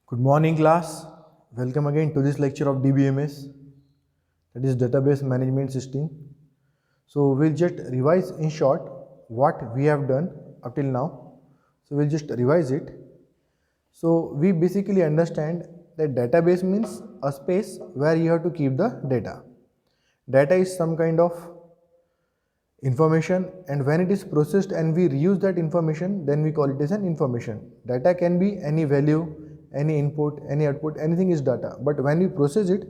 Good morning, class. Welcome again to this lecture of DBMS, that is Database Management System. So we'll just revise in short what we have done up till now. So we'll just revise it. So we basically understand that database means a space where you have to keep the data. Data is some kind of information, and when it is processed and we reuse that information, then we call it as an information. Data can be any value, any input, any output, anything is data. But when we process it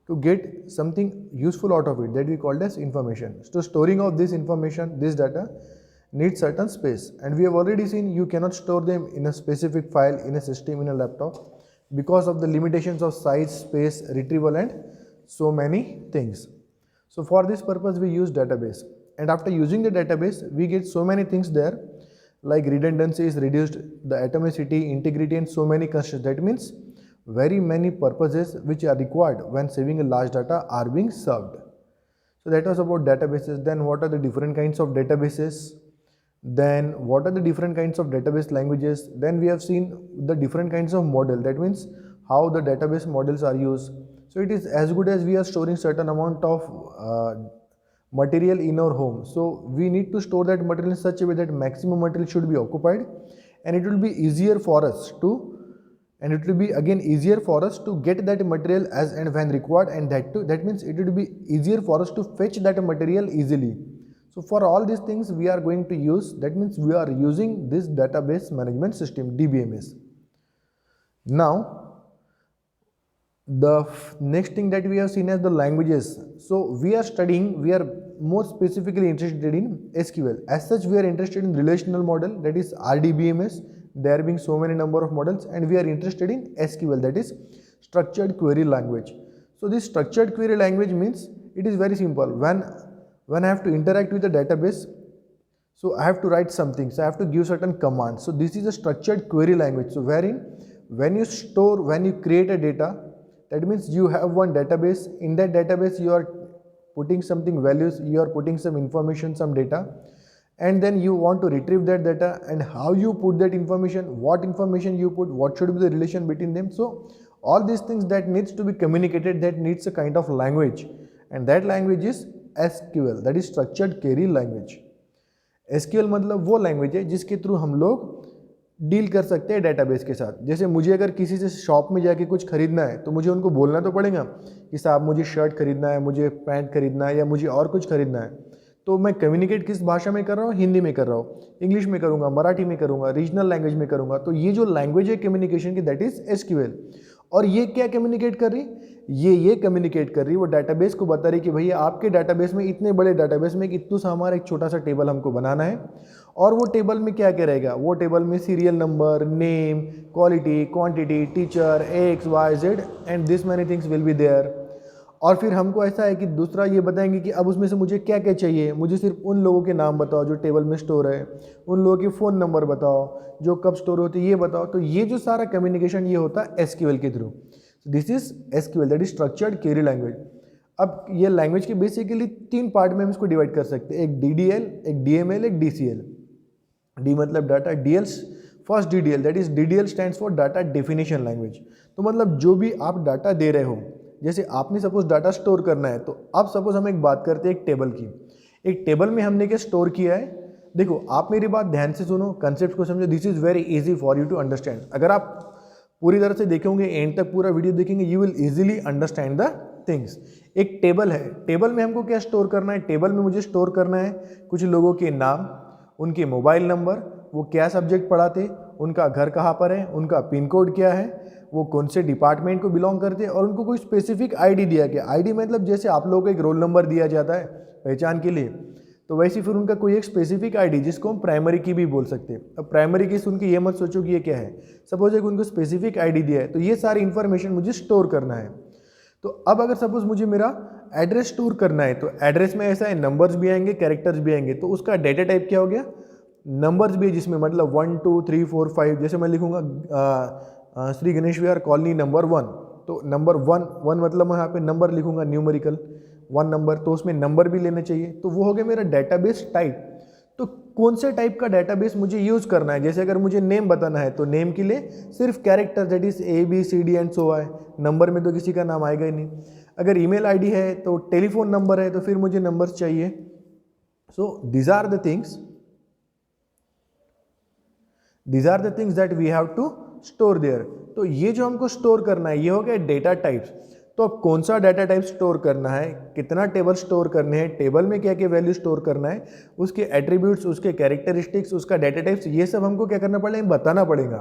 to get something useful out of it, that we call as information. So storing of this information, this data needs certain space, and we have already seen you cannot store them in a specific file in a system, in a laptop, because of the limitations of size, space, retrieval, and so many things. So for this purpose we use database, and after using the database we get so many things there, like redundancy is reduced, the atomicity, integrity, and so many constraints. That means very many purposes which are required when saving a large data are being served. So that was about databases. Then what are the different kinds of databases? Then what are the different kinds of database languages? Then we have seen the different kinds of model, that means how the database models are used. So it is as good as we are storing certain amount of material in our home. So we need to store that material in such a way that maximum material should be occupied, and it will be easier for us to get that material as and when required, and that means it will be easier for us to fetch that material easily. So for all these things we are going to use, that means we are using this database management system, DBMS. Now the next thing that we have seen as the languages. So we are more specifically interested in SQL. As such, we are interested in relational model, that is RDBMS, there being so many number of models, and we are interested in SQL, that is structured query language. So this structured query language means it is very simple. When I have to interact with the database, so I have to write something, so I have to give certain commands. So this is a structured query language. So wherein when you create a data, that means you have one database. In that database you are putting something values, you are putting some information, some data, and then you want to retrieve that data, and how you put that information, what information you put, what should be the relation between them. So all these things that needs to be communicated, that needs a kind of language, and that language is SQL, that is structured query language. SQL मतलब वो language है जिसके through हम लोग deal कर सकते हैं database के साथ. जैसे मुझे अगर किसी से शॉप में जाके कुछ खरीदना है तो मुझे उनको बोलना तो पड़ेगा कि साहब मुझे शर्ट खरीदना है, मुझे पैंट खरीदना है, या मुझे और कुछ खरीदना है. तो मैं कम्युनिकेट किस भाषा में कर रहा हूँ? हिंदी में कर रहा हूँ, इंग्लिश में करूँगा, मराठी में करूँगा, रीजनल लैंग्वेज में करूँगा. तो ये जो लैंग्वेज है कम्युनिकेशन की, दैट इज SQL. और ये क्या कम्युनिकेट कर रही? ये कम्युनिकेट कर रही, वो डाटाबेस को बता रही कि भैया आपके डाटाबेस में, इतने बड़े डाटाबेस में इतना सा हमारा एक छोटा सा टेबल हमको बनाना है, और वो टेबल में क्या क्या रहेगा? वो टेबल में serial number, name, quality, quantity, teacher, XYZ, and this many things will be there. और फिर हमको ऐसा है कि दूसरा ये बताएंगे कि अब उसमें से मुझे क्या क्या चाहिए, मुझे सिर्फ उन लोगों के नाम बताओ जो टेबल में स्टोर है, उन लोगों के फ़ोन नंबर बताओ जो कब स्टोर होते हैं, ये बताओ. तो ये जो सारा कम्युनिकेशन ये होता है SQL के through. This is SQL, that is structured query language. अब ये लैंग्वेज के बेसिकली 3 पार्ट में हम इसको डिवाइड कर सकते हैं, एक DDL, एक DML, एक DCL. D मतलब data, DL first DDL, that is DDL stands for data definition language. तो मतलब जो भी आप डाटा दे रहे हो, जैसे आपने सपोज डाटा स्टोर करना है, तो अब सपोज हम एक बात करते हैं एक टेबल की. एक टेबल में हमने क्या स्टोर किया है? देखो आप मेरी बात ध्यान से सुनो, कंसेप्ट को समझो. This is very easy for you to understand. अगर आप पूरी तरह से देखेंगे, एंड तक पूरा वीडियो देखेंगे, you will easily understand the things. एक टेबल है, टेबल में हमको क्या स्टोर करना है? टेबल में मुझे स्टोर करना है कुछ लोगों के नाम, उनके मोबाइल नंबर, वो क्या सब्जेक्ट पढ़ाते, उनका घर कहाँ पर है, उनका पिन कोड क्या है, वो कौन से डिपार्टमेंट को बिलोंग करते हैं, और उनको कोई स्पेसिफिक आईडी दिया गया. आईडी मतलब जैसे आप लोगों को एक रोल नंबर दिया जाता है पहचान के लिए, तो वैसे फिर उनका कोई एक स्पेसिफिक आईडी, जिसको हम प्राइमरी की भी बोल सकते हैं. अब प्राइमरी की सुन के ये मत सोचो कि ये क्या है. सपोज एक उनको स्पेसिफिक आईडी दिया है, तो ये सारी इन्फॉर्मेशन मुझे स्टोर करना है. तो अब अगर सपोज मुझे मेरा एड्रेस स्टोर करना है, तो एड्रेस में ऐसा है, नंबर्स भी आएंगे, कैरेक्टर्स भी आएंगे. तो उसका डेटा टाइप क्या हो गया? नंबर्स भी है, जिसमें मतलब 1 2 3 4 5. जैसे मैं लिखूंगा श्री गणेश विहार कॉलोनी नंबर 1, तो नंबर 1 मतलब मैं यहाँ पे नंबर लिखूंगा, न्यूमेरिकल 1 नंबर, तो उसमें नंबर भी लेना चाहिए. तो वो हो गया मेरा डेटाबेस टाइप. तो कौन से टाइप का डेटाबेस मुझे यूज़ करना है, जैसे अगर मुझे नेम बताना है तो नेम के लिए सिर्फ character that is ABCD and so है, नंबर में तो किसी का नाम आएगा ही नहीं। अगर ईमेल आईडी है तो टेलीफोन नंबर है तो फिर मुझे नंबर्स चाहिए। So these are the things that we have to store there. तो ये जो हमको स्टोर करना है ये हो गया डेटा टाइप्स। तो अब कौन सा डाटा टाइप स्टोर करना है, कितना टेबल स्टोर करने हैं, टेबल में क्या क्या वैल्यू स्टोर करना है, उसके एट्रीब्यूट्स, उसके कैरेक्टरिस्टिक्स, उसका डाटा टाइप्स, ये सब हमको क्या करना पड़ेगा, बताना पड़ेगा।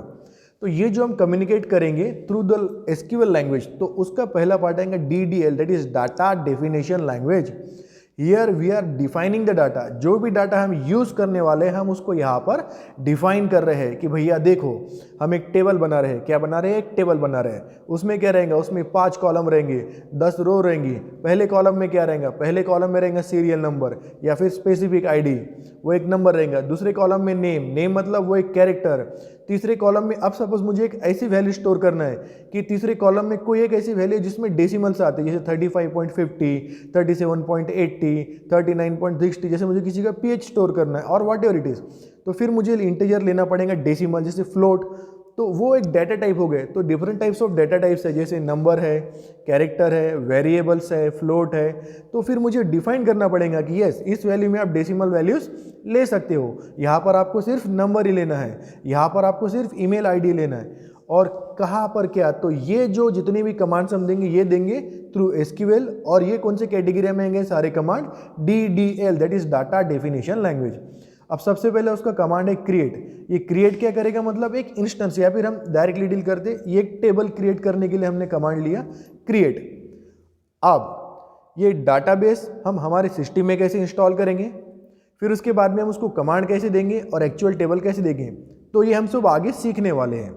तो ये जो हम कम्युनिकेट करेंगे थ्रू द SQL लैंग्वेज, तो उसका पहला पार्ट आएगा DDL that is data definition language. Here we are defining the data. जो भी डाटा हम यूज करने वाले हैं हम उसको यहाँ पर डिफाइन कर रहे हैं कि भैया देखो हम एक टेबल बना रहे हैं। क्या बना रहे हैं, एक टेबल बना रहे हैं। उसमें क्या रहेगा, उसमें 5 कॉलम रहेंगे, 10 रो रहेंगी। पहले कॉलम में क्या रहेगा, पहले कॉलम में रहेगा सीरियल नंबर या फिर स्पेसिफिक ID, वो एक नंबर रहेगा। दूसरे कॉलम में नेम मतलब वो एक कैरेक्टर। तीसरे कॉलम में अब सपोज मुझे एक ऐसी वैल्यू स्टोर करना है कि तीसरे कॉलम में कोई एक ऐसी वैल्यू जिसमें डेसिमल्स आते हैं, जैसे 35.50, 37.80, 39.60, जैसे मुझे किसी का PH स्टोर करना है और वॉट एवर इट इज़, तो फिर मुझे इंटीजर लेना पड़ेगा डेसिमल, जैसे फ्लोट। तो वो एक डाटा टाइप हो गए। तो different types of data types है, जैसे नंबर है, कैरेक्टर है, वेरिएबल्स है, फ्लोट है। तो फिर मुझे डिफाइन करना पड़ेगा कि यस इस वैल्यू में आप डेसिमल वैल्यूज ले सकते हो, यहाँ पर आपको सिर्फ नंबर ही लेना है, यहाँ पर आपको सिर्फ ईमेल ID लेना है, और कहाँ पर क्या। तो ये जो जितने भी कमांड्स हम देंगे ये देंगे थ्रू SQL। और ये कौन से कैटेगरी में आएंगे सारे command, DDL that is data definition language. अब सबसे पहले उसका कमांड है क्रिएट। ये क्रिएट क्या करेगा, मतलब एक इंस्टेंस, या फिर हम डायरेक्टली डील करते, ये एक टेबल क्रिएट करने के लिए हमने कमांड लिया क्रिएट। अब ये डाटाबेस हम हमारे सिस्टम में कैसे इंस्टॉल करेंगे, फिर उसके बाद में हम उसको कमांड कैसे देंगे और एक्चुअल टेबल कैसे देंगे, तो ये हम सब आगे सीखने वाले हैं।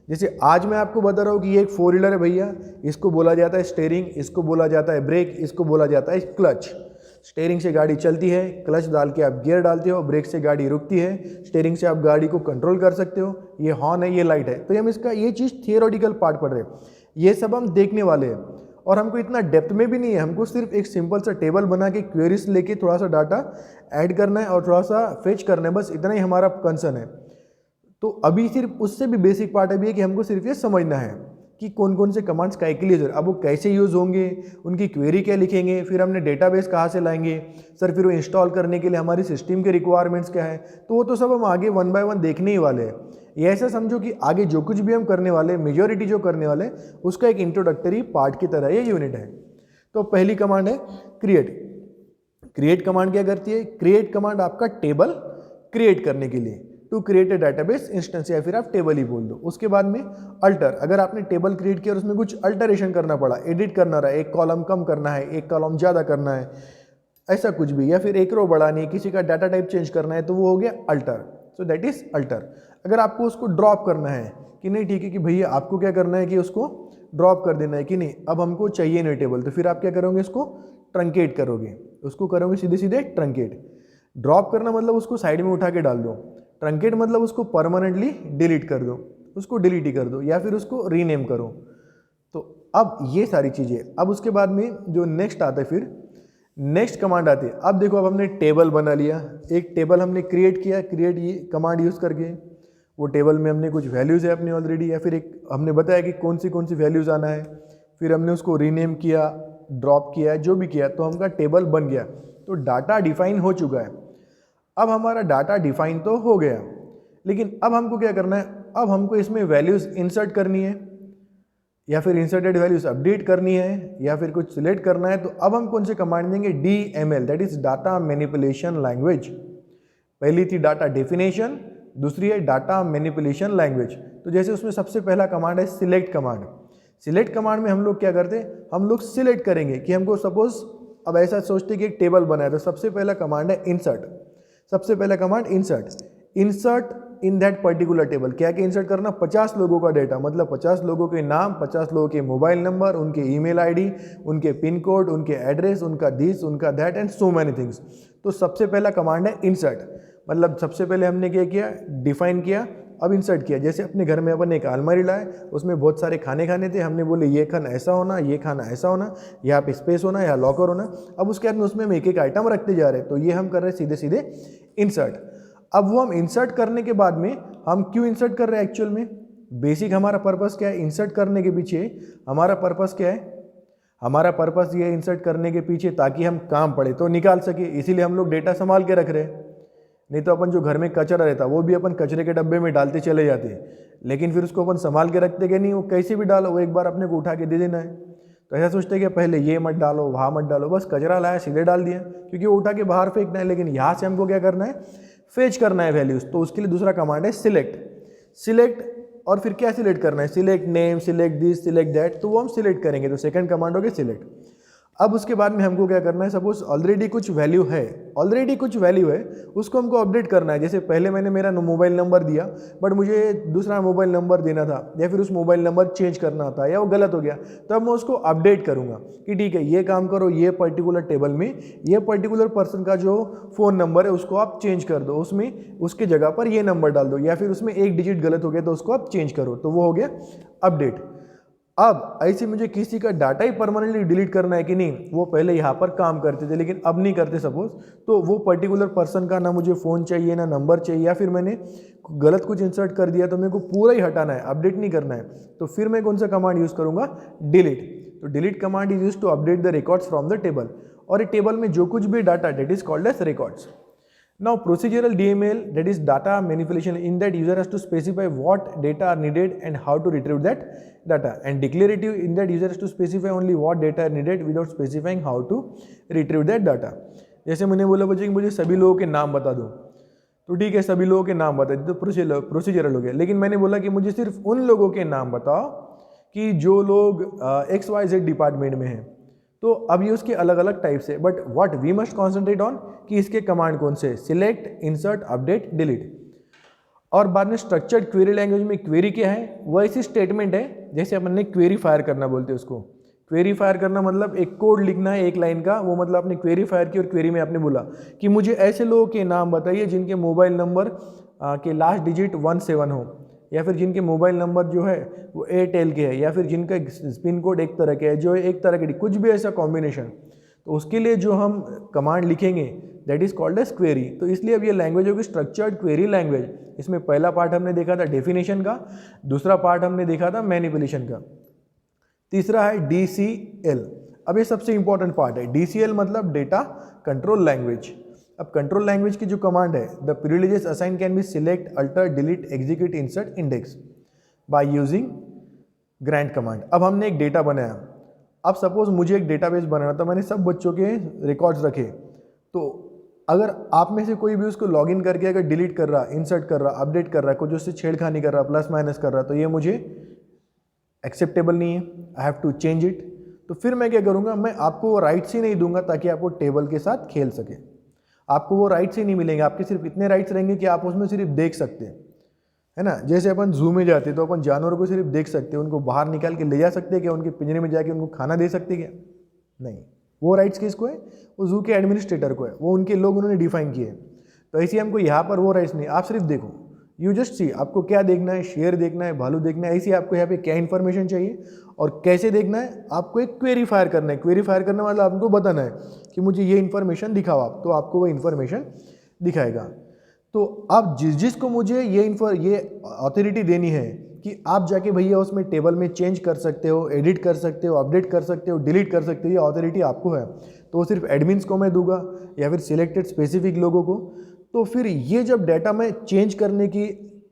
जैसे आज मैं आपको बता रहा हूँ कि ये एक 4 व्हीलर है भैया, इसको बोला जाता है स्टेयरिंग, इसको बोला जाता है ब्रेक, इसको बोला जाता है क्लच। स्टेयरिंग से गाड़ी चलती है, क्लच डाल के आप गियर डालते हो, ब्रेक से गाड़ी रुकती है, स्टेयरिंग से आप गाड़ी को कंट्रोल कर सकते हो, ये हॉर्न है, ये लाइट है। तो हम इसका ये चीज़ थियोरेटिकल पार्ट पढ़ रहे हैं, ये सब हम देखने वाले हैं। और हमको इतना डेप्थ में भी नहीं है, हमको सिर्फ एक सिंपल सा टेबल बना के क्वेरीज लेके थोड़ा सा डाटा ऐड करना है और थोड़ा सा फेच करना है, बस इतना ही हमारा कंसर्न है। तो अभी सिर्फ उससे भी बेसिक पार्ट अभी है कि हमको सिर्फ ये समझना है कि कौन कौन से कमांड्स काय के लिए जरूर, अब वो कैसे यूज़ होंगे, उनकी क्वेरी क्या लिखेंगे, फिर हमने डेटाबेस कहाँ से लाएंगे सर, फिर वो इंस्टॉल करने के लिए हमारी सिस्टम के रिक्वायरमेंट्स क्या है। तो वो तो सब हम आगे 1 बाय 1 देखने ही वाले हैं। ये ऐसा समझो कि आगे जो कुछ भी हम करने वाले, मेजॉरिटी जो करने वाले, उसका एक इंट्रोडक्टरी पार्ट की तरह ये यूनिट है। तो पहली कमांड है क्रिएट। क्रिएट कमांड क्या करती है, क्रिएट कमांड आपका टेबल क्रिएट करने के लिए, to create a database instance, या फिर आप टेबल ही बोल दो। उसके बाद में अल्टर, अगर आपने टेबल क्रिएट किया और उसमें कुछ अल्टरेशन करना पड़ा, एडिट करना रहा, एक कॉलम कम करना है, एक कॉलम ज़्यादा करना है, ऐसा कुछ भी, या फिर एक रो बढ़ानी है, किसी का डाटा टाइप चेंज करना है, तो वो हो गया alter. So that is alter. अगर आपको उसको ड्रॉप करना है कि नहीं, ठीक है कि भैया आपको क्या करना है कि उसको ड्रॉप कर देना है कि नहीं, अब हमको चाहिए नहीं टेबल, तो फिर आप क्या करोगे, इसको ट्रंकेट करोगे, उसको करोगे सीधे सीधे ट्रंकेट। ड्रॉप करना मतलब उसको साइड में उठा के डाल दो, ट्रंकेट मतलब उसको परमानेंटली डिलीट कर दो, उसको डिलीट ही कर दो, या फिर उसको रीनेम करो। तो अब ये सारी चीज़ें, अब उसके बाद में जो नेक्स्ट आता है, फिर नेक्स्ट कमांड आती है। अब देखो, अब हमने टेबल बना लिया, एक टेबल हमने क्रिएट किया, क्रिएट ये कमांड यूज़ करके, वो टेबल में हमने कुछ वैल्यूज़ है अपनी ऑलरेडी, या फिर एक हमने बताया कि कौन सी वैल्यूज़ आना है, फिर हमने उसको रीनेम किया, ड्रॉप किया, जो भी किया, तो हमका टेबल बन गया। तो डाटा डिफाइन हो चुका है। अब हमारा डाटा डिफाइन तो हो गया, लेकिन अब हमको क्या करना है, अब हमको इसमें वैल्यूज़ इंसर्ट करनी है, या फिर इंसर्टेड वैल्यूज़ अपडेट करनी है, या फिर कुछ सिलेक्ट करना है। तो अब हम कौन से कमांड देंगे, DML that is data manipulation language. पहली थी डाटा डेफिनेशन, दूसरी है डाटा मैनिपुलेशन लैंग्वेज। तो जैसे उसमें सबसे पहला कमांड है सिलेक्ट कमांड। सिलेक्ट कमांड में हम लोग क्या करते हैं, हम लोग सिलेक्ट करेंगे कि हमको सपोज अब ऐसा सोचते कि एक टेबल बना है, तो सबसे पहला कमांड है इंसर्ट। सबसे पहला command insert in that particular table. क्या क्या इंसर्ट करना, 50 लोगों का डेटा, मतलब 50 लोगों के नाम, 50 लोगों के मोबाइल नंबर, उनके ईमेल आईडी, उनके पिन कोड, उनके एड्रेस, उनका दिस, उनका that and so many things. तो सबसे पहला कमांड है इंसर्ट, मतलब सबसे पहले हमने क्या किया, डिफाइन किया, अब इंसर्ट किया। जैसे अपने घर में अपन एक अलमारी लाए, उसमें बहुत सारे खाने थे, हमने बोले ये खाना ऐसा होना, ये खाना ऐसा होना, यहाँ पे स्पेस होना, यहाँ लॉकर होना। अब उसके बाद में उसमें हम एक एक आइटम रखते जा रहे हैं। तो ये हम कर रहे हैं सीधे सीधे इंसर्ट। अब वो हम इंसर्ट करने के बाद में हम क्यों इंसर्ट कर रहे हैं एक्चुअल में, बेसिक हमारा पर्पस क्या है इंसर्ट करने के पीछे, हमारा पर्पस क्या है, हमारा पर्पस ये है इंसर्ट करने के पीछे ताकि हम काम पड़े तो निकाल सके, इसीलिए हम लोग डेटा संभाल के रख रहे हैं। नहीं तो अपन जो घर में कचरा रहता वो भी अपन कचरे के डब्बे में डालते चले जाते, लेकिन फिर उसको अपन संभाल के रखते कि नहीं, वो कैसे भी डालो वो एक बार अपने को उठा के दे देना है। तो ऐसा सोचते कि पहले ये मत डालो वहाँ मत डालो, बस कचरा लाया सीधे डाल दिया क्योंकि वो उठा के बाहर फेंकना है, लेकिन यहाँ से हमको क्या करना है, फेच करना है वैल्यूज़। तो उसके लिए दूसरा कमांड है सिलेक्ट। सिलेक्ट और फिर क्या सिलेक्ट करना है, select name, select this, select that, तो वो हम सिलेक्ट करेंगे। तो सेकंड कमांड हो गया सिलेक्ट। अब उसके बाद में हमको क्या करना है, सपोज ऑलरेडी कुछ वैल्यू है, उसको हमको अपडेट करना है। जैसे पहले मैंने मेरा मोबाइल नंबर दिया बट मुझे दूसरा मोबाइल नंबर देना था, या फिर उस मोबाइल नंबर चेंज करना था, या वो गलत हो गया, तो अब मैं उसको अपडेट करूँगा कि ठीक है ये काम करो, ये पर्टिकुलर टेबल में ये पर्टिकुलर पर्सन का जो फ़ोन नंबर है उसको आप चेंज कर दो, उसमें उसके जगह पर ये नंबर डाल दो, या फिर उसमें एक डिजिट गलत हो गया तो उसको आप चेंज करो। तो वो हो गया अपडेट। अब ऐसे मुझे किसी का डाटा ही परमानेंटली डिलीट करना है कि नहीं, वो पहले यहाँ पर काम करते थे लेकिन अब नहीं करते सपोज, तो वो पर्टिकुलर पर्सन का ना मुझे फ़ोन चाहिए ना नंबर चाहिए, या फिर मैंने गलत कुछ इंसर्ट कर दिया तो मेरे को पूरा ही हटाना है, अपडेट नहीं करना है। तो फिर मैं कौन सा कमांड यूज़ करूँगा, डिलीट। तो delete command is use to update the records from the table, और ये टेबल में जो कुछ भी data that is called as records. Now procedural DML, that is data manipulation, in that user has to specify what data are needed and how to retrieve that data, and declarative, in that user has to specify only what data are needed without specifying how to retrieve that data। जैसे मैंने बोला बच्चे कि मुझे सभी लोगों के नाम बता दो, तो ठीक है सभी लोगों के नाम बता दो, तो प्रोसीजरल हो गया। लेकिन मैंने बोला कि मुझे सिर्फ उन लोगों के नाम बताओ कि जो लोग XYZ डिपार्टमेंट में हैं, तो अब ये उसके अलग अलग टाइप्स है, but what we must concentrate on कि इसके कमांड कौन से, सिलेक्ट, इंसर्ट, अपडेट, डिलीट। और बाद में स्ट्रक्चर्ड क्वेरी लैंग्वेज में क्वेरी क्या है, वो ऐसी स्टेटमेंट है जैसे अपन ने क्वेरी फायर करना बोलते हैं उसको। क्वेरी फायर करना मतलब एक कोड लिखना है एक लाइन का, वो मतलब आपने क्वेरी फायर की और क्वेरी में आपने बोला कि मुझे ऐसे लोगों के नाम बताइए जिनके मोबाइल नंबर के लास्ट डिजिट 17 हो, या फिर जिनके मोबाइल नंबर जो है वो एयरटेल के है, या फिर जिनका पिन कोड एक तरह के है, जो एक तरह के, कुछ भी ऐसा कॉम्बिनेशन। तो उसके लिए जो हम कमांड लिखेंगे that is called as query. तो इसलिए अब ये लैंग्वेज होगी स्ट्रक्चर्ड क्वेरी लैंग्वेज। इसमें पहला पार्ट हमने देखा था डेफिनेशन का, दूसरा पार्ट हमने देखा था मैनिपुलेशन का, तीसरा है DCL। अब ये सबसे इंपॉर्टेंट पार्ट है। DCL मतलब डेटा कंट्रोल लैंग्वेज। अब कंट्रोल लैंग्वेज की जो कमांड है, the privileges assign can be select, alter, delete, execute, insert, index by using grant command. अब हमने एक डेटा बनाया, अब सपोज मुझे एक डेटाबेस बनाना था, मैंने सब बच्चों के रिकॉर्ड्स रखे, तो अगर आप में से कोई भी उसको लॉगिन करके अगर डिलीट कर रहा, इंसर्ट कर रहा, अपडेट कर रहा है, कुछ उससे छेड़खानी कर रहा, प्लस माइनस कर रहा, तो ये मुझे एक्सेप्टेबल नहीं है, I have to change it. तो फिर मैं क्या करूँगा, मैं आपको वो राइट्स ही नहीं दूंगा ताकि आप वो टेबल के साथ खेल सके। आपको वो राइट्स ही नहीं मिलेंगे, आपके सिर्फ इतने राइट्स रहेंगे कि आप उसमें सिर्फ देख सकते हैं, है ना। जैसे अपन जू में जाते तो अपन जानवरों को सिर्फ देख सकते हैं, उनको बाहर निकाल के ले जा सकते हैं क्या, उनके पिंजरे में जाके उनको खाना दे सकते क्या, नहीं। वो राइट्स किसको है, वो जू के एडमिनिस्ट्रेटर को है, वो उनके लोग उन्होंने डिफाइन किए। तो ऐसे हमको यहाँ पर वो राइट्स नहीं, आप सिर्फ देखो, यू जस्ट सी, आपको क्या देखना है, शेर देखना है, भालू देखना है, ऐसे आपको यहाँ पे क्या इन्फॉर्मेशन चाहिए और कैसे देखना है, आपको एक क्वेरी फायर करना है। क्वेरी फायर करने वाला आपको बताना है कि मुझे ये इन्फॉर्मेशन दिखाओ आप, तो आपको वो इन्फॉर्मेशन दिखाएगा। तो आप जिसको मुझे ये अथॉरिटी देनी है कि आप जाके भैया उसमें टेबल में चेंज कर सकते हो, एडिट कर सकते हो, अपडेट कर सकते हो, डिलीट कर सकते हो, ये अथॉरिटी आपको है। तो सिर्फ एडमिन्स को मैं दूंगा या फिर सिलेक्टेड स्पेसिफिक लोगों को। तो फिर ये जब डाटा में चेंज करने की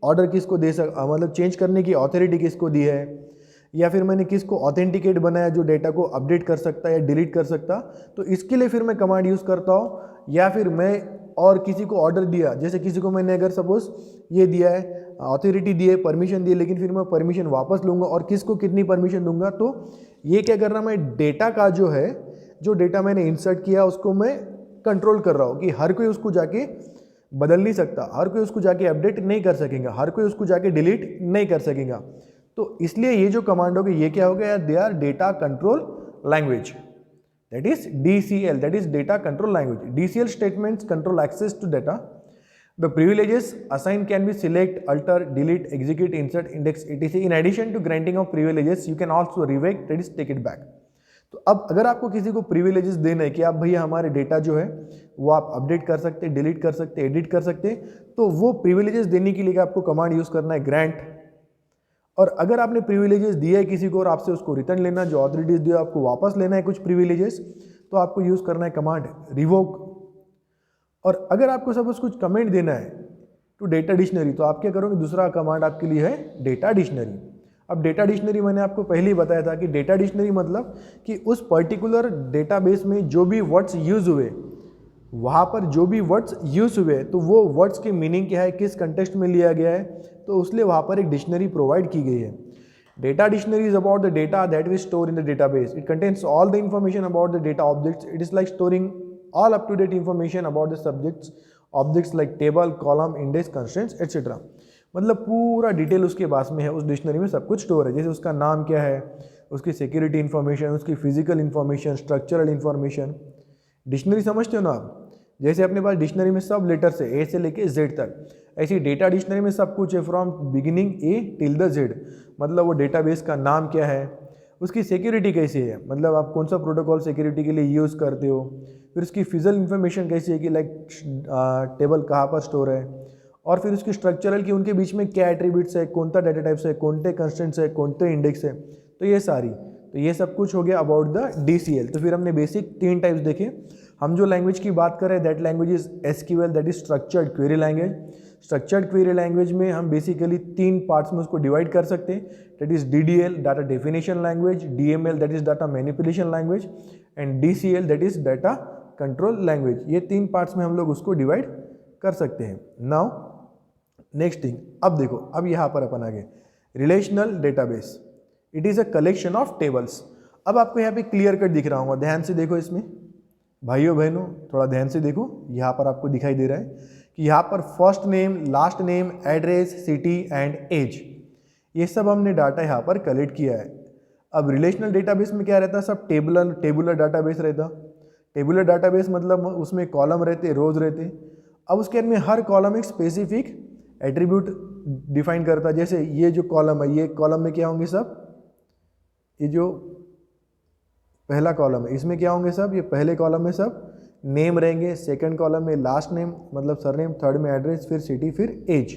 ऑर्डर किसको दे मतलब चेंज करने की अथॉरिटी किसको दी है, या फिर मैंने किसको ऑथेंटिकेट बनाया जो डेटा को अपडेट कर सकता या डिलीट कर सकता, तो इसके लिए फिर मैं कमांड यूज़ करता हूँ। या फिर मैं और किसी को ऑर्डर दिया, जैसे किसी को मैंने अगर सपोज ये दिया है, अथॉरिटी दी है, परमिशन दी है, लेकिन फिर मैं परमिशन वापस लूँगा और किसको कितनी परमिशन दूंगा, तो ये क्या कर रहा मैं डेटा का जो है, जो डेटा मैंने इंसर्ट किया उसको मैं कंट्रोल कर रहा हूँ कि हर कोई उसको जाके बदल नहीं सकता, हर कोई उसको जाके अपडेट नहीं कर सकेगा, हर कोई उसको जाके डिलीट नहीं कर सकेगा। तो इसलिए ये जो कमांड होगी ये क्या हो गया, they are data control language, that is DCL, that is data control language. DCL statements control access to data. The privileges assigned can be select, alter, delete, execute, insert, index, etc. In addition to granting of privileges, you can also revoke, that is take it back. तो अब अगर आपको किसी को privileges देना है कि आप भैया हमारे डेटा जो है वो आप अपडेट कर सकते, डिलीट कर सकते, एडिट कर सकते, तो वो प्रिविलेजेस देने के लिए आपको कमांड यूज़ करना है ग्रांट। और अगर आपने प्रिविलेजेस दिया है किसी को और आपसे उसको रिटर्न लेना, जो ऑथोरिटीज दिया आपको वापस लेना है कुछ प्रिविलेजेस, तो आपको यूज़ करना है कमांड रिवोक। और अगर आपको सपोज कुछ कमेंट देना है टू डेटा डिक्शनरी, तो आप क्या करोगे, दूसरा कमांड आपके लिए है डेटा डिक्शनरी। अब डेटा डिक्शनरी मैंने आपको पहले ही बताया था कि डेटा डिक्शनरी मतलब कि उस पर्टिकुलर डेटाबेस में जो भी वर्ड्स यूज हुए, वहाँ पर जो भी वर्ड्स यूज हुए, तो वो वर्ड्स के मीनिंग क्या है, किस कंटेक्स्ट में लिया गया है, तो उसलिए वहाँ पर एक डिक्शनरी प्रोवाइड की गई है। Data dictionary is about the data that we store in the database. It contains all the information about the data objects. It is like storing all up-to-date information about the subjects objects like table, column, index, constraints etc. मतलब पूरा detail उसके पास में है, उस dictionary में सब कुछ store है। जैसे उसका नाम क्या है, उसकी सिक्योरिटी इन्फॉर्मेशन, उसकी physical information, structural information. Dictionary समझते हो ना आप, जैसे अपने पास डिक्शनरी में सब लेटर से ए से लेके जेड तक, ऐसी डेटा डिक्शनरी में सब कुछ है from beginning A till the Z. मतलब वो डेटाबेस का नाम क्या है, उसकी सिक्योरिटी कैसी है, मतलब आप कौन सा प्रोटोकॉल सिक्योरिटी के लिए यूज़ करते हो, फिर उसकी फिजिकल इन्फॉर्मेशन कैसी है कि लाइक टेबल कहाँ पर स्टोर है, और फिर उसकी स्ट्रक्चरल की उनके बीच में क्या एट्रीब्यूट्स है, कौन सा डाटा टाइप्स है, कौन से कंस्ट्रेंट्स है, कौन से इंडेक्स है, तो ये सारी, तो ये सब कुछ हो गया अबाउट द DCL। तो फिर हमने बेसिक 3 टाइप्स देखे। हम जो लैंग्वेज की बात करें that language is SQL, that is structured query language. Structured query language में हम बेसिकली 3 पार्ट्स में उसको डिवाइड कर सकते हैं, that is DDL data definition language, DML that is data manipulation language, and DCL that is data control language. ये 3 parts में हम लोग उसको डिवाइड कर सकते हैं। नाउ नेक्स्ट थिंग, अब देखो, अब यहाँ पर अपन आ गए relational database. It is a collection of tables. अब आपको यहाँ पे क्लियर कट दिख रहा होगा, ध्यान से देखो इसमें भाइयों बहनों, थोड़ा ध्यान से देखो। यहाँ पर आपको दिखाई दे रहा है कि यहाँ पर first name, last name, address, city and age, ये सब हमने डाटा यहाँ पर कलेक्ट किया है। अब रिलेशनल डेटाबेस में क्या रहता है, सब टेबुलर डाटाबेस रहता। टेबुलर डाटाबेस मतलब उसमें कॉलम रहते, रोज रहते। अब उसके अंदर में हर कॉलम एक स्पेसिफिक एट्रीब्यूट डिफाइन करता है। जैसे ये जो कॉलम है, ये कॉलम में क्या होंगे सब, ये जो पहला कॉलम है इसमें क्या होंगे सब, ये पहले कॉलम में सब नेम रहेंगे, सेकंड कॉलम में लास्ट नेम मतलब सरनेम, थर्ड में एड्रेस, फिर सिटी, फिर एज।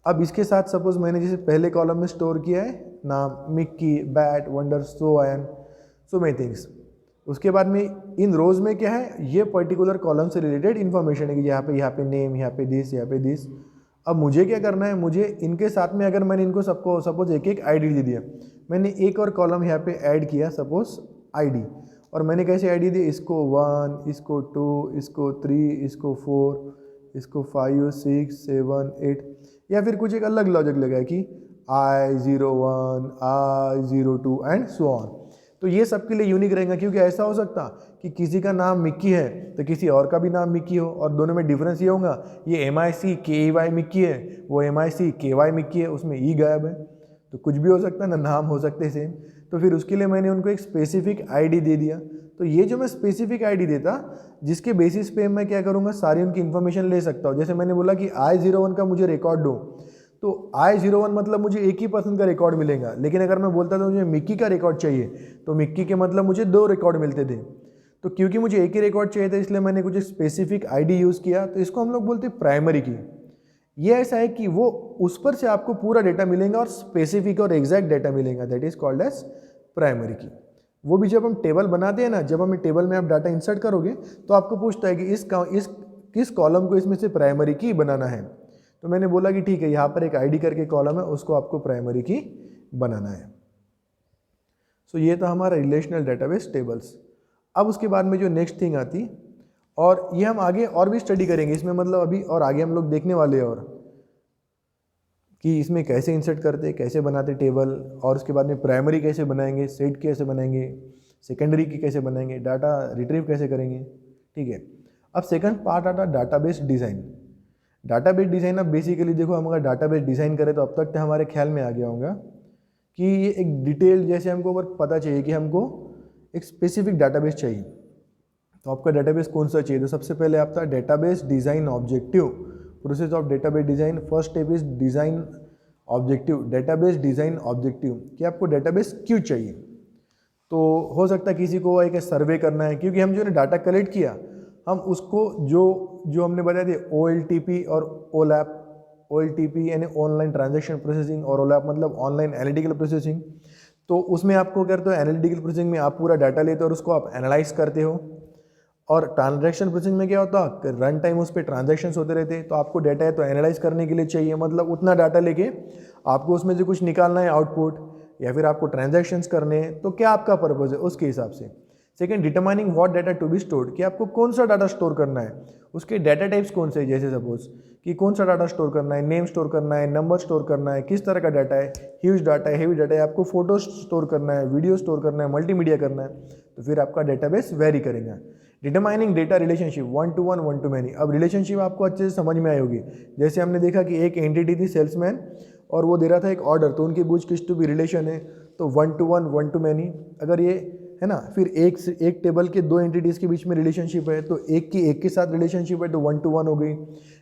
अब इसके साथ सपोज मैंने जैसे पहले कॉलम में स्टोर किया है नाम, Mickey, bat, wonder, so and so many things. उसके बाद में इन रोज में क्या है, ये पर्टिकुलर कॉलम से रिलेटेड इन्फॉर्मेशन है कि यहाँ पे नेम, यहाँ पे दिस, यहाँ पे दिस। अब मुझे क्या करना है, मुझे इनके साथ में अगर मैंने इनको सबको सपोज एक एक आईडी दे दिया, मैंने एक और कॉलम यहाँ पे ऐड किया सपोज आईडी, और मैंने कैसे आईडी दी, इसको 1, इसको 2, इसको 3, इसको 4, इसको 5, 6, 7, 8, या फिर कुछ एक अलग लॉजिक लगाया कि I01, I02 and so on. तो ये सबके लिए यूनिक रहेगा, क्योंकि ऐसा हो सकता कि किसी का नाम मिक्की है तो किसी और का भी नाम मिक्की हो, और दोनों में डिफरेंस ये होगा, ये MICKEY मिक्की है, वो MICKY मिक्की है, उसमें ई गायब है। तो कुछ भी हो सकता है ना, नाम हो सकते हैं सेम। तो फिर उसके लिए मैंने उनको एक स्पेसिफिक आईडी दे दिया। तो ये जो मैं स्पेसिफिक आईडी देता, जिसके बेसिस पे मैं क्या करूँगा, सारी उनकी इन्फॉर्मेशन ले सकता हूँ। जैसे मैंने बोला कि I01 का मुझे रिकॉर्ड दो, तो I01 मतलब मुझे एक ही पर्सन का रिकॉर्ड मिलेगा। लेकिन अगर मैं बोलता था मुझे मिक्की का रिकॉर्ड चाहिए, तो मिक्की के मतलब मुझे 2 रिकॉर्ड मिलते थे। तो क्योंकि मुझे एक ही रिकॉर्ड चाहिए था, इसलिए मैंने कुछ स्पेसिफिक आईडी यूज़ किया। तो इसको हम लोग बोलते हैं प्राइमरी की। ये ऐसा है कि वो उस पर से आपको पूरा डेटा मिलेगा और स्पेसिफिक और एग्जैक्ट डेटा मिलेगा, that is called as primary key. वो भी जब हम टेबल बनाते हैं ना, जब हमें टेबल में आप डाटा इंसर्ट करोगे तो आपको पूछता है कि किस कॉलम को इसमें से प्राइमरी की बनाना है। तो मैंने बोला कि ठीक है, यहाँ पर एक आईडी करके कॉलम है, उसको आपको प्राइमरी की बनाना है। सो ये था हमारा रिलेशनल डेटाबेस टेबल्स। अब उसके बाद में जो नेक्स्ट थिंग आती, और ये हम आगे और भी स्टडी करेंगे इसमें, मतलब अभी और आगे हम लोग देखने वाले हैं, और कि इसमें कैसे इंसर्ट करते, कैसे बनाते टेबल, और उसके बाद में प्राइमरी कैसे बनाएंगे, सेट कैसे बनाएंगे, सेकेंडरी की कैसे बनाएंगे, डाटा रिट्रीव कैसे करेंगे। ठीक है, अब सेकंड पार्ट आता डाटाबेस डिज़ाइन। डाटाबेस डिज़ाइन, अब बेसिकली देखो, हम अगर डाटाबेस डिज़ाइन करें तो अब तक तो हमारे ख्याल में आ गया होगा कि ये एक डिटेल, जैसे हमको अगर पता चाहिए कि हमको एक स्पेसिफिक डाटाबेस चाहिए, तो आपका डेटाबेस कौन सा चाहिए। तो सबसे पहले आपका database design objective, process of database design. First step is design objective, database design objective, कि आपको डेटाबेस क्यों चाहिए। तो हो सकता है किसी को एक सर्वे करना है, क्योंकि हम जो डाटा कलेक्ट किया हम उसको जो हमने बताया थे OLTP और OLAP, OLTP यानी ऑनलाइन ट्रांजैक्शन प्रोसेसिंग और OLAP मतलब ऑनलाइन एनालिटिकल प्रोसेसिंग। तो उसमें आपको करते हो एनालिटिकल प्रोसेसिंग में आप पूरा डाटा लेते हो और उसको आप एनालाइज करते हो, और ट्रांजैक्शन प्रोसेसिंग में क्या होता है रन टाइम उस पर ट्रांजैक्शंस होते रहते हैं। तो आपको डाटा है तो एनालाइज करने के लिए चाहिए, मतलब उतना डाटा लेके आपको उसमें से कुछ निकालना है आउटपुट, या फिर आपको ट्रांजैक्शंस करने हैं, तो क्या आपका पर्पज़ है उसके हिसाब से। Second, determining what data to be stored, कि आपको कौन सा डाटा स्टोर करना है, उसके डाटा टाइप्स कौन से, जैसे सपोज कि कौन सा डाटा स्टोर करना है, नेम स्टोर करना है, नंबर स्टोर करना है, किस तरह का डाटा है, ह्यूज डाटा है, हेवी डाटा है, आपको फोटो स्टोर करना है, वीडियो स्टोर करना है, मल्टीमीडिया करना है, तो फिर आपका डेटाबेस वेरी करेगा। Determining data relationship 1 to 1, 1 to many। अब रिलेशनशिप आपको अच्छे से समझ में आई होगी। जैसे हमने देखा कि एक एंटिटी थी सेल्समैन और वो दे रहा था एक ऑर्डर, तो उनके बीच किस टू भी रिलेशन है, तो 1 to 1, 1 to many। अगर ये है ना, फिर एक टेबल के दो एंटिटीज़ के बीच में रिलेशनशिप है, तो एक के साथ रिलेशनशिप है तो 1 to 1 हो गई,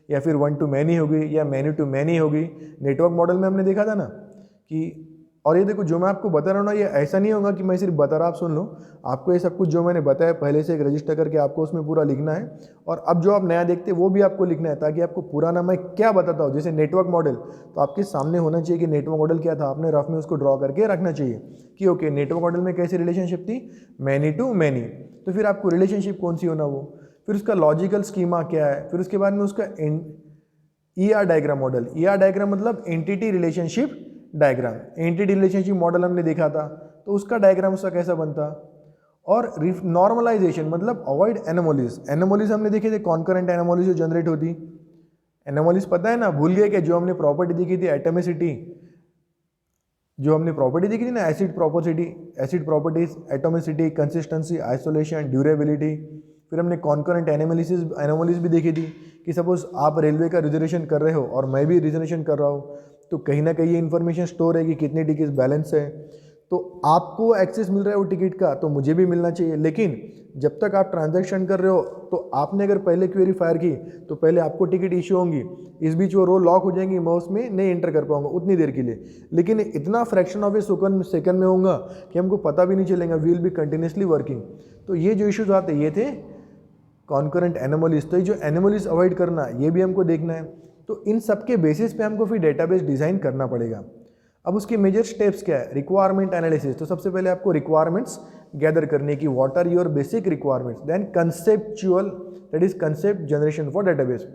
या फिर 1 to many हो गई, या many to many हो गई। नेटवर्क मॉडल में हमने देखा था ना कि, और ये देखो जो मैं आपको बता रहा हूँ ना, ये ऐसा नहीं होगा कि मैं सिर्फ बता रहा आप सुन लो, आपको ये सब कुछ जो मैंने बताया पहले से एक रजिस्टर करके आपको उसमें पूरा लिखना है, और अब जो आप नया देखते हैं वो भी आपको लिखना है, ताकि आपको पुराना मैं क्या बताता हूँ जैसे नेटवर्क मॉडल, तो आपके सामने होना चाहिए कि नेटवर्क मॉडल क्या था, आपने रफ में उसको ड्रॉ करके रखना चाहिए कि ओके नेटवर्क मॉडल में कैसी रिलेशनशिप थी, मैनी टू मैनी। तो फिर आपको रिलेशनशिप कौन सी होना वो, फिर उसका लॉजिकल स्कीमा क्या है, फिर उसके बाद में उसका ER diagram model. ER diagram मतलब entity relationship diagram, entity relationship model हमने देखा था, तो उसका डायग्राम उसका कैसा बनता। और नॉर्मलाइजेशन मतलब अवॉइड एनोमोलीज। एनोमोलीज हमने देखे थे, कॉन्करेंट एनोमोलीज जो जनरेट होती। एनोमोलीज पता है ना, भूल गए क्या, जो हमने प्रॉपर्टी देखी थी एटोमिसिटी, जो हमने प्रॉपर्टी देखी थी ना, acid properties, atomicity, consistency, isolation, durability. फिर हमने कॉन्करेंट एनोमोलीज भी देखी थी कि सपोज आप रेलवे का रिजर्वेशन कर रहे हो और मैं भी रिजर्वेशन कर रहा हूँ, तो कहीं ना कहीं ये इन्फॉर्मेशन स्टोर है कि कितनी टिकट बैलेंस है, तो आपको एक्सेस मिल रहा है वो टिकट का, तो मुझे भी मिलना चाहिए। लेकिन जब तक आप ट्रांजैक्शन कर रहे हो, तो आपने अगर पहले क्वेरी फायर की तो पहले आपको टिकट इश्यू होंगी, इस बीच वो रो लॉक हो जाएंगी, मैं उसमें नहीं एंटर कर पाऊंगा उतनी देर के लिए। लेकिन इतना फ्रैक्शन ऑफ ए सेकंड में होगा कि हमको पता भी नहीं चलेगा, we will be continuously working. तो ये जो इश्यूज आते ये थे कॉन्करेंट एनोमलीज। तो ये जो एनोमलीज अवॉइड करना ये भी हमको देखना है। तो इन सब के बेसिस पे हमको फिर डेटाबेस डिज़ाइन करना पड़ेगा। अब उसके मेजर स्टेप्स क्या है, रिक्वायरमेंट एनालिसिस। तो सबसे पहले आपको रिक्वायरमेंट्स गैदर करने की, what are your basic requirements, then conceptual, that is concept generation for database.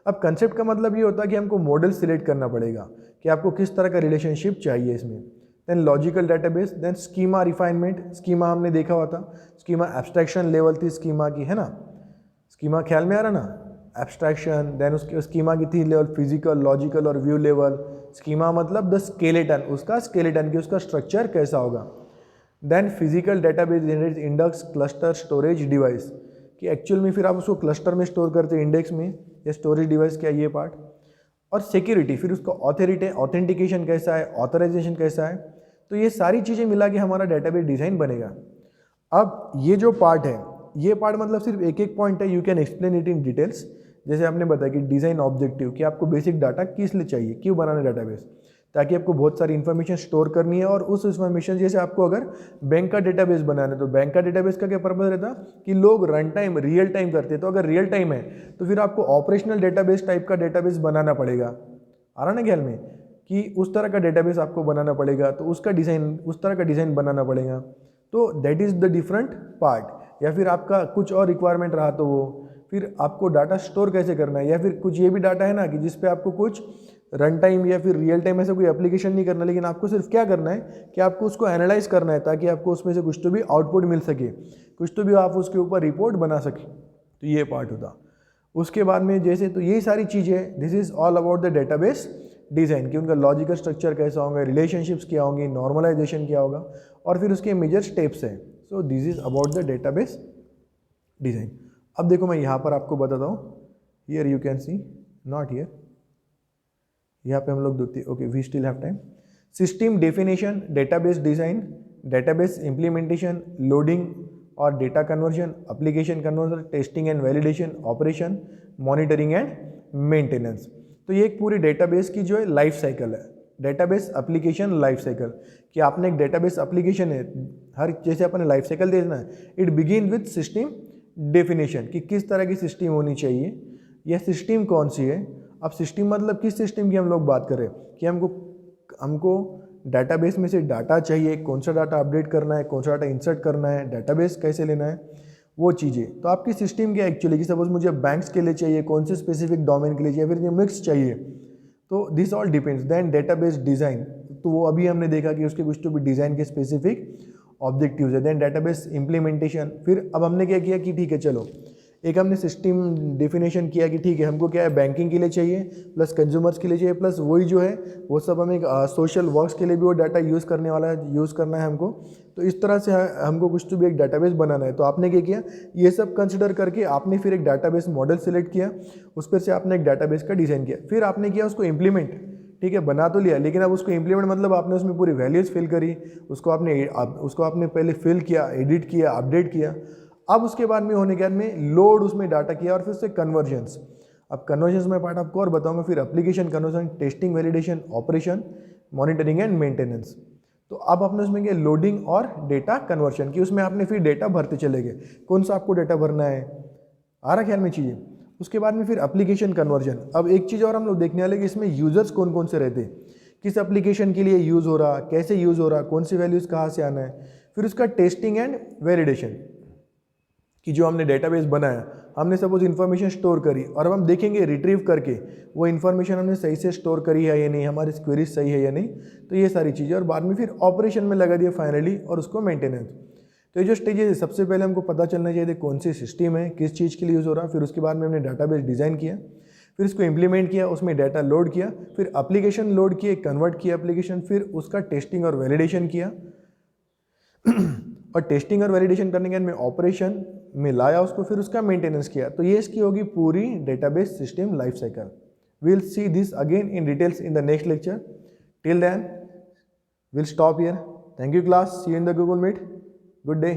अब कंसेप्ट का मतलब ये होता है कि हमको मॉडल सिलेक्ट करना पड़ेगा कि आपको किस तरह का रिलेशनशिप चाहिए इसमें। Then logical database, then schema refinement. Schema हमने देखा हुआ था, स्कीमा एब्स्ट्रैक्शन लेवल थी स्कीमा की, है ना, स्कीमा ख्याल में आ रहा ना, एब्स्ट्रैक्शन। देन उसके स्कीमा की थी लेवल फिजिकल, लॉजिकल और व्यू लेवल। स्कीमा मतलब द स्केलेटन, उसका स्केलेटन की उसका स्ट्रक्चर कैसा होगा। Then physical database generate index, cluster, storage device, कि एक्चुअल में फिर आप उसको क्लस्टर में स्टोर करते हैं, इंडेक्स में, या स्टोरेज डिवाइस क्या ये पार्ट। और सिक्योरिटी, फिर उसका ऑथेंटिकेशन कैसा है, ऑथराइजेशन कैसा है। तो ये सारी चीज़ें मिला के हमारा डेटाबेस डिज़ाइन बनेगा। अब ये जो पार्ट है, ये पार्ट मतलब सिर्फ एक एक पॉइंट है, you can explain it in details. जैसे आपने बताया कि डिज़ाइन ऑब्जेक्टिव, कि आपको बेसिक डाटा किस लिए चाहिए, क्यों बनाना डेटाबेस, ताकि आपको बहुत सारी इन्फॉर्मेशन स्टोर करनी है। और उस इन्फॉर्मेशन, जैसे आपको अगर बैंक का डेटाबेस बनाना है, तो बैंक का डेटाबेस का क्या पर्पज़ रहता कि लोग रन टाइम रियल टाइम करते हैं। तो अगर रियल टाइम है तो फिर आपको ऑपरेशनल डेटाबेस टाइप का डेटाबेस बनाना पड़ेगा। आ रहा ना ख्याल में, कि उस तरह का डेटाबेस आपको बनाना पड़ेगा, तो उसका डिज़ाइन, उस तरह का डिज़ाइन बनाना पड़ेगा। तो that is the different part. या फिर आपका कुछ और रिक्वायरमेंट रहा तो वो, फिर आपको डाटा स्टोर कैसे करना है, या फिर कुछ ये भी डाटा है ना कि जिस पे आपको कुछ रन टाइम या फिर रियल टाइम ऐसा कोई एप्लीकेशन नहीं करना, लेकिन आपको सिर्फ क्या करना है कि आपको उसको एनालाइज करना है, ताकि आपको उसमें से कुछ तो भी आउटपुट मिल सके, कुछ तो भी आप उसके ऊपर रिपोर्ट बना सके। तो ये पार्ट होता। उसके बाद में जैसे, तो यही सारी चीज़ें, this is all about the database design, कि उनका लॉजिकल स्ट्रक्चर कैसा होगा, रिलेशनशिप्स क्या होंगी, नॉर्मलाइजेशन क्या होगा, और फिर उसके मेजर स्टेप्स हैं। So this is about the database design. अब देखो मैं यहाँ पर आपको बताता हूँ, here you can see, not here, यहाँ पे हम लोग देखते, okay we still have time. System definition, database design, database implementation, loading और data conversion, application conversion, testing and validation, operation, monitoring and maintenance. तो ये एक पूरी डेटाबेस की जो है लाइफ साइकिल है। डेटाबेस एप्लीकेशन लाइफ साइकिल, कि आपने एक डेटाबेस एप्लीकेशन है, हर जैसे अपने लाइफ साइकिल देखना है, it begin with system definition, कि किस तरह की सिस्टम होनी चाहिए, यह सिस्टम कौन सी है। अब सिस्टम मतलब किस सिस्टम की हम लोग बात करें, कि हमको डेटाबेस में से डाटा चाहिए, कौन सा डाटा अपडेट करना है, कौन सा डाटा इंसर्ट करना है, डेटाबेस कैसे लेना है, वो चीज़ें। तो आपकी सिस्टम क्या एक्चुअली, कि सपोज मुझे बैंक्स के लिए चाहिए, कौन से स्पेसिफिक डोमेन के लिए चाहिए, फिर मिक्स चाहिए, तो this all depends. Then database design, तो वो अभी हमने देखा कि उसके कुछ तो भी डिज़ाइन के स्पेसिफिक ऑब्जेक्टिव्स है। देन डेटाबेस इम्प्लीमेंटेशन, फिर अब हमने क्या किया कि ठीक है चलो, एक हमने सिस्टम डेफिनेशन किया कि ठीक है हमको क्या है, बैंकिंग के लिए चाहिए, प्लस कंज्यूमर्स के लिए चाहिए, प्लस वही जो है वो सब हमें सोशल वर्क्स के लिए भी वो डाटा यूज़ करने वाला है, यूज़ करना है हमको। तो इस तरह से हमको कुछ तो भी एक डाटाबेस बनाना है। तो आपने क्या किया, ये सब कंसिडर करके आपने फिर एक डाटाबेस मॉडल सेलेक्ट किया, उस पर से आपने एक डाटाबेस का डिज़ाइन किया, फिर आपने किया उसको इम्प्लीमेंट। ठीक है, बना तो लिया, लेकिन अब उसको इम्प्लीमेंट मतलब आपने उसमें पूरी वैल्यूज़ फिल करी, उसको आपने पहले फिल किया, एडिट किया, अपडेट किया। अब उसके बाद में होने के बाद में लोड उसमें डाटा किया, और फिर से कन्वर्जेंस। अब कन्वर्जेंस में पार्ट आपको और बताऊंगा, फिर application conversion, testing, validation, operation, monitoring and maintenance. तो अब आपने उसमें किया लोडिंग और डेटा कन्वर्शन, कि उसमें आपने फिर डेटा भरते चले गए, कौन सा आपको डेटा भरना है, आ रहा ख्याल में चीज़ें। उसके बाद में फिर एप्लीकेशन कन्वर्जन। अब एक चीज़ और हम लोग देखने वाले कि इसमें यूजर्स कौन कौन से रहते हैं, किस एप्लीकेशन के लिए यूज़ हो रहा, कैसे यूज़ हो रहा, कौन सी वैल्यूज़ कहाँ से आना है। फिर उसका टेस्टिंग एंड वैलिडेशन, कि जो हमने डेटाबेस बनाया, हमने सपोज इन्फॉर्मेशन स्टोर करी, और अब हम देखेंगे रिट्रीव करके वो इन्फॉर्मेशन हमने सही से स्टोर करी है या नहीं, हमारी क्वेरीज सही है या नहीं। तो ये सारी चीज़ें, और बाद में फिर ऑपरेशन में लगा दिया फाइनली, और उसको मेंटेनेंस। तो ये जो स्टेजेस है, सबसे पहले हमको पता चलना चाहिए कौन सी सिस्टम है, किस चीज़ के लिए यूज़ हो रहा है। फिर उसके बाद में हमने डाटाबेस डिज़ाइन किया, फिर इसको इम्प्लीमेंट किया, उसमें डाटा लोड किया, फिर एप्लीकेशन लोड किए, कन्वर्ट किया एप्लीकेशन, फिर उसका टेस्टिंग और वैलिडेशन किया और टेस्टिंग और वैलिडेशन करने के बाद में ऑपरेशन में लाया उसको, फिर उसका मेंटेनेंस किया। तो ये इसकी होगी पूरी database system life cycle. We will see this again in details in the next lecture. Till then will stop here. Thank you class, see you in the Google Meet. Good day.